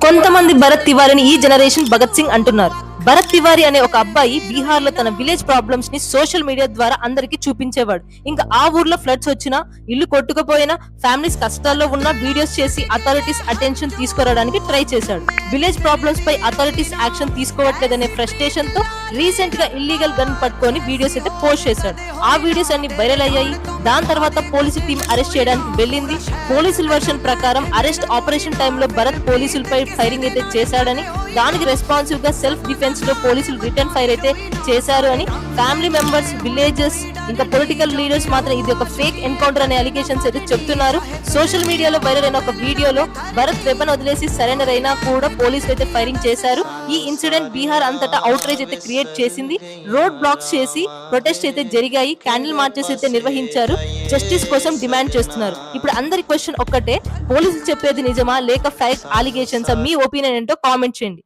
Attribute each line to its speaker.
Speaker 1: కొంతమంది భరత్ తివారీని ఈ జనరేషన్ భగత్ సింగ్ అంటున్నారు. భరత్ తివారీ అనే ఒక అబ్బాయి బీహార్ లో తన విలేజ్ ప్రాబ్లమ్స్ ని సోషల్ మీడియా ద్వారా అందరికి చూపించేవాడు. ఇంకా ఆ ఊర్లో ఫ్లడ్స్ వచ్చినా, ఇల్లు కొట్టుకుపోయినా, ఫ్యామిలీస్ కష్టాల్లో ఉన్న వీడియోస్ చేసి అథారిటీస్ అటెన్షన్ తీసుకురావడానికి ట్రై చేశాడు. విలేజ్ ప్రాబ్లమ్స్ పై అథారిటీస్ యాక్షన్ తీసుకోవట్లేదనే ఫ్రస్ట్రేషన్ తో రీసెంట్ గా ఇల్లీగల్ గన్ పట్టుకొని వీడియోస్ అయితే పోస్ట్ చేశాడు. ఆ వీడియోస్ అన్ని వైరల్ అయ్యాయి. దాని తర్వాత పోలీసు టీం అరెస్ట్ చేయడానికి వెళ్ళింది. పోలీసుల వర్షన్ ప్రకారం అరెస్ట్ ఆపరేషన్ టైంలో భరత్ పోలీసులపై ఫైరింగ్ అయితే చేశాడని, దానికి రెస్పాన్సివ్ గా సెల్ఫ్ డిఫెన్స్ లో పోలీసులు రిటర్న్ ఫైర్ అయితే చేశారు అని ఫ్యామిలీ మెంబర్స్, విలేజెస్, ఇంకా పొలిటికల్ లీడర్స్ మాత్రం ఇది ఒక ఫేక్ ఎన్కౌంటర్ అనే అలిగేషన్స్ అయితే చెప్తున్నారు. సోషల్ మీడియాలో వైరల్ అయిన ఒక వీడియోలో భరత్ వెపన్ వదిలేసి సరెండర్ అయినా కూడా పోలీసులు అయితే ఫైరింగ్ చేశారు. ఈ ఇన్సిడెంట్ బీహార్ అంతటా అవుట్రేజ్ అయితే క్రియేట్ చేసింది. రోడ్ బ్లాక్స్ చేసి ప్రొటెస్ట్ అయితే జరిగాయి. క్యాండిల్ మార్చెస్ అయితే నిర్వహించారు. జస్టిస్ కోసం డిమాండ్ చేస్తున్నారు. ఇప్పుడు అందరి క్వశ్చన్ ఒక్కటే, పోలీసులు చెప్పేది నిజమా లేక ఫేక్ అలిగేషన్స్? మీ ఒపీనియన్ ఏంటో కామెంట్ చేయండి.